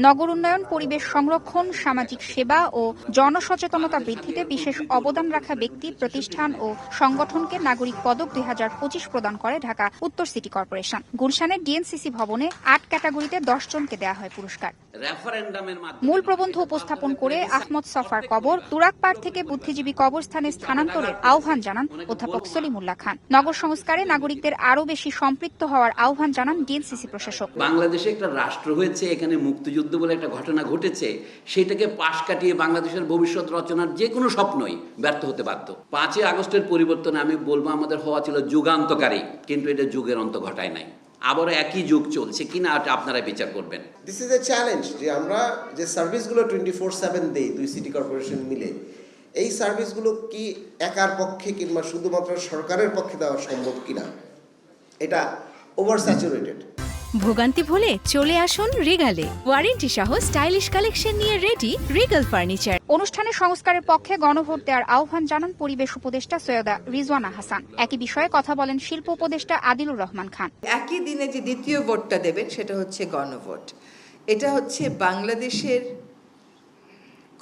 নগর উন্নয়ন, পরিবেশ সংরক্ষণ, সামাজিক সেবা ও জনসচেতনতা বৃদ্ধিতে বিশেষ অবদান রাখা ব্যক্তি, প্রতিষ্ঠান ও সংগঠনকে নাগরিক পদক 2025 প্রদান করে ঢাকা উত্তর সিটি কর্পোরেশন। গুলশানের ডিএনসিসি ভবনে 8 ক্যাটাগরিতে 10 জনকে দেওয়া হয় পুরস্কার। মূল প্রবন্ধ উপস্থাপন করে আহমদ সফার কবর, তুরাগপাড় থেকে বুদ্ধিজীবী কবরস্থানে স্থানান্তরের আহ্বান জানান অধ্যাপক সলিমুল্লাহ খান। নগর সংস্কারে নাগরিকদের আরও বেশি সম্পৃক্ত হওয়ার আহ্বান জানান ডিএনসিসি প্রশাসক। বাংলাদেশে একটা রাষ্ট্র হয়েছে, এখানে মুক্তিযুদ্ধ বলে একটা ঘটনা ঘটেছে, সেটাকে পাশ কাটিয়ে বাংলাদেশের ভবিষ্যৎ রচনার যে কোনো স্বপ্নই ব্যর্থ হতে বাধ্য। 5 আগস্টের পরিবর্তনে আমি বলবো আমাদের হওয়া ছিল যুগান্তকারী, কিন্তু এটা যুগের অন্ত ঘটায় নাই। আবারও একই যুগ চলছে কিনা আপনারা বিচার করবেন। দিস ইজ এ চ্যালেঞ্জ যে আমরা যে সার্ভিসগুলো 24/7 দেই দুই সিটি কর্পোরেশন মিলে, এই সার্ভিসগুলো কি একার পক্ষে কিংবা শুধুমাত্র সরকারের পক্ষে দেওয়া সম্ভব কিনা, এটা ওভার স্যাচুরেটেড। ভোগান্তি ভুলে চলে আসুন রিগালে, ওয়ারেন্টি সহ স্টাইলিশ কালেকশন নিয়ে রেডি রিগাল ফার্নিচার। অনুষ্ঠানে সংস্কারের পক্ষে গণভোট দেওয়ার আহ্বান জানান পরিবেশ উপদেষ্টা সৈয়দা রিজওয়ানা হাসান। একই বিষয়ে কথা বলেন শিল্প উপদেষ্টা আদিলুর রহমান খান। একই দিনে যে দ্বিতীয় ভোটটা দেবেন সেটা হচ্ছে গণভোট। এটা হচ্ছে বাংলাদেশের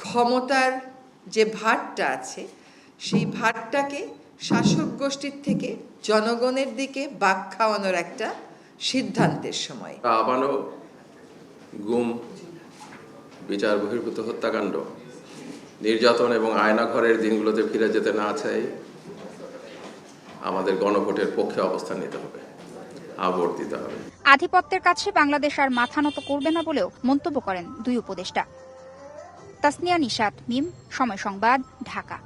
ক্ষমতার যে ভারটা আছে, সেই ভারটাকে শাসক গোষ্ঠীর থেকে জনগণের দিকে বাঁক খাওয়ানোর একটা সিদ্ধান্তের সময়। আবারও গুম, বিচার বহির্ভূত হত্যাকাণ্ড, নির্যাতন এবং আয়নাঘরের দিনগুলোতে ফিরে যেতে না চাই আমাদের গণভোটের পক্ষে অবস্থান নিতে হবে, ভোট দিতে হবে। আধিপত্যের কাছে বাংলাদেশ আর মাথা নত করবে না বলেও মন্তব্য করেন দুই উপদেষ্টা। তাসনিয়া নিশাত, মিম, সময় সংবাদ, ঢাকা।